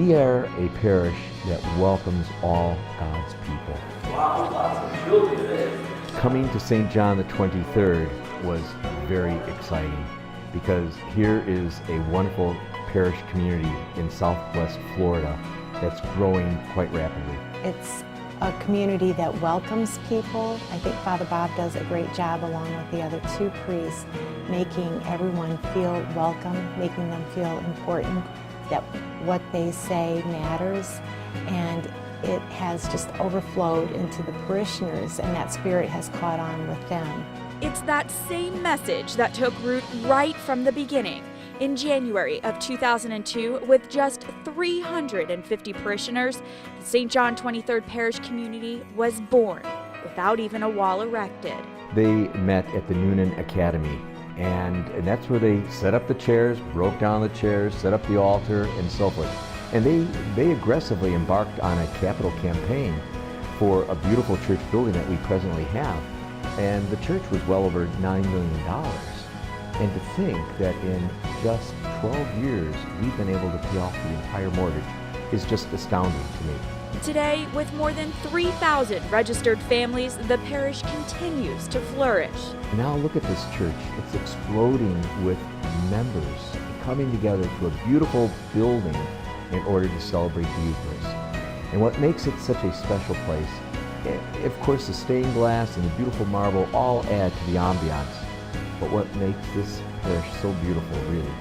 We are a parish that welcomes all God's people. Wow, lots of children. Coming to St. John the 23rd was very exciting because here is a wonderful parish community in Southwest Florida that's growing quite rapidly. It's a community that welcomes people. I think Father Bob does a great job along with the other two priests, making everyone feel welcome, making them feel important, that what they say matters, and it has just overflowed into the parishioners, and that spirit has caught on with them. It's that same message that took root right from the beginning. In January of 2002, with just 350 parishioners, the St. John 23rd Parish community was born without even a wall erected. They met at the Noonan Academy, and that's where they set up the chairs, broke down the chairs, set up the altar, and so forth. And they aggressively embarked on a capital campaign for a beautiful church building that we presently have. And the church was well over $9 million. And to think that in just 12 years, we've been able to pay off the entire mortgage is just astounding to me. Today, with more than 3,000 registered families, the parish continues to flourish. Now look at this church. It's exploding with members coming together to a beautiful building in order to celebrate the Eucharist. And what makes it such a special place, of course, the stained glass and the beautiful marble all add to the ambiance. But what makes this parish so beautiful, really,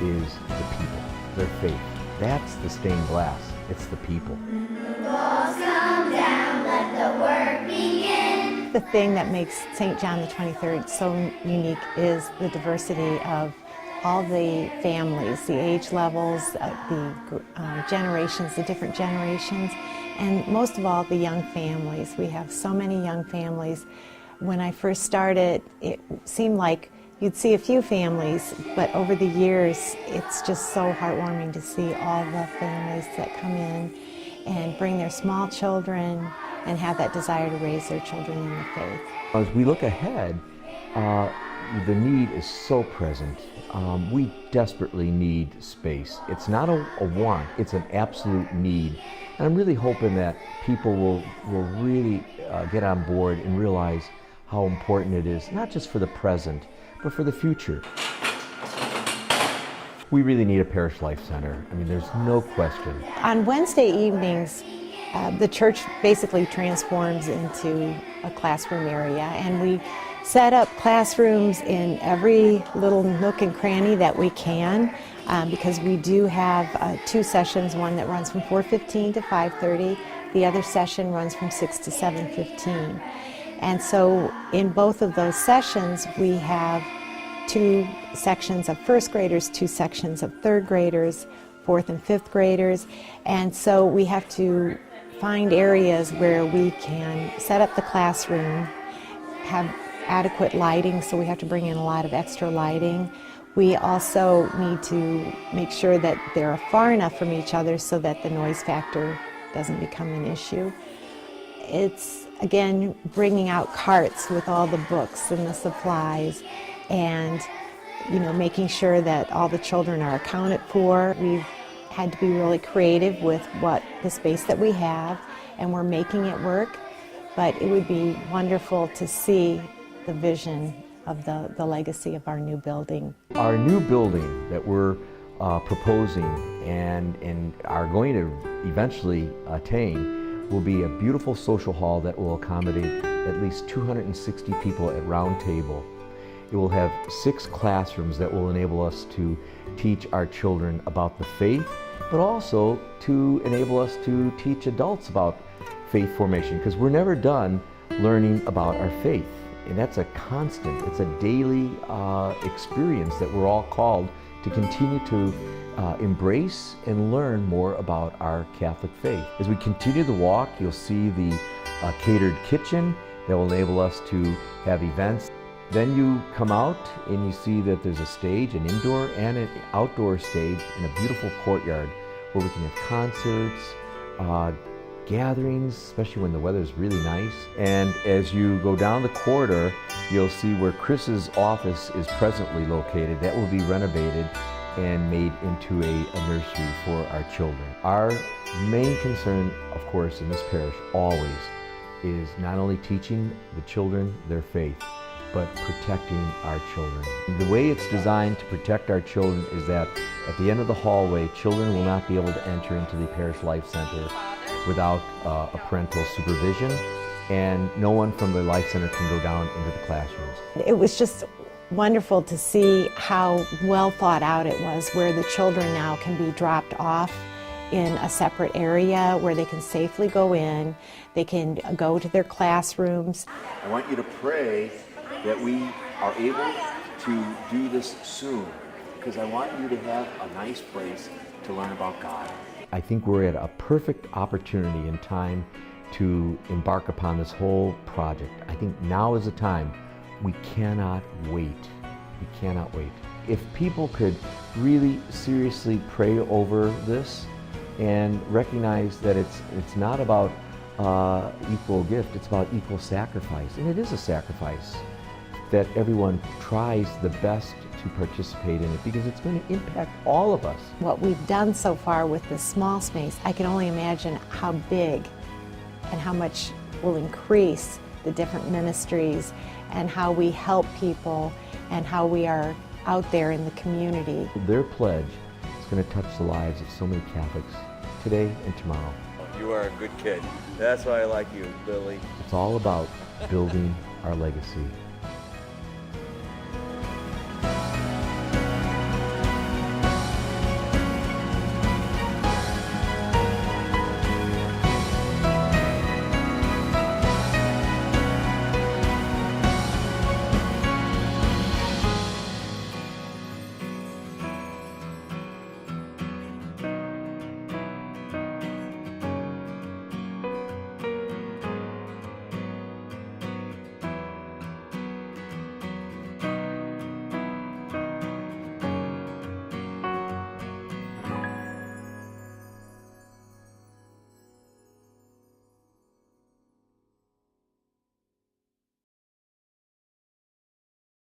is the people, their faith. That's the stained glass. It's the people. The walls come down, let the work begin. The thing that makes St. John the 23rd so unique is the diversity of all the families, the age levels, the generations, the different generations, and most of all, the young families. We have so many young families. When I first started, it seemed like you'd see a few families, but over the years, it's just so heartwarming to see all the families that come in and bring their small children and have that desire to raise their children in the faith. As we look ahead, the need is so present. We desperately need space. It's not a want, it's an absolute need. And I'm really hoping that people will really get on board and realize how important it is, not just for the present, but for the future. We really need a parish life center. I mean, there's no question. On Wednesday evenings, the church basically transforms into a classroom area, and we set up classrooms in every little nook and cranny that we can, because we do have two sessions, one that runs from 4:15 to 5:30, the other session runs from 6 to 7:15. And so in both of those sessions, we have two sections of first graders, two sections of third graders, fourth and fifth graders. And so we have to find areas where we can set up the classroom, have adequate lighting, so we have to bring in a lot of extra lighting. We also need to make sure that they're far enough from each other so that the noise factor doesn't become an issue. It's, again, bringing out carts with all the books and the supplies, and making sure that all the children are accounted for. We've had to be really creative with the space that we have, and we're making it work, but it would be wonderful to see the vision of the legacy of our new building. Our new building that we're proposing and are going to eventually attain will be a beautiful social hall that will accommodate at least 260 people at round table. It will have 6 classrooms that will enable us to teach our children about the faith, but also to enable us to teach adults about faith formation, because we're never done learning about our faith. And that's a constant, it's a daily experience that we're all called to continue to embrace and learn more about our Catholic faith. As we continue the walk, you'll see the catered kitchen that will enable us to have events. Then you come out and you see that there's a stage, an indoor and an outdoor stage in a beautiful courtyard where we can have concerts, gatherings, especially when the weather's really nice. And as you go down the corridor, you'll see where Chris's office is presently located. That will be renovated, and made into a nursery for our children. Our main concern, of course, in this parish always is not only teaching the children their faith, but protecting our children. The way it's designed to protect our children is that at the end of the hallway, children will not be able to enter into the Parish Life Center without a parental supervision, and no one from the Life Center can go down into the classrooms. It was just wonderful to see how well thought out it was, where the children now can be dropped off in a separate area where they can safely go in, they can go to their classrooms. I want you to pray that we are able to do this soon, because I want you to have a nice place to learn about God. I think we're at a perfect opportunity in time to embark upon this whole project. I think now is the time. We cannot wait. We cannot wait. If people could really seriously pray over this and recognize that it's not about equal gift, it's about equal sacrifice. And it is a sacrifice that everyone tries the best to participate in it, because it's going to impact all of us. What we've done so far with this small space, I can only imagine how big and how much will increase the different ministries and how we help people and how we are out there in the community. Their pledge is going to touch the lives of so many Catholics today and tomorrow. You are a good kid. That's why I like you, Billy. It's all about building our legacy.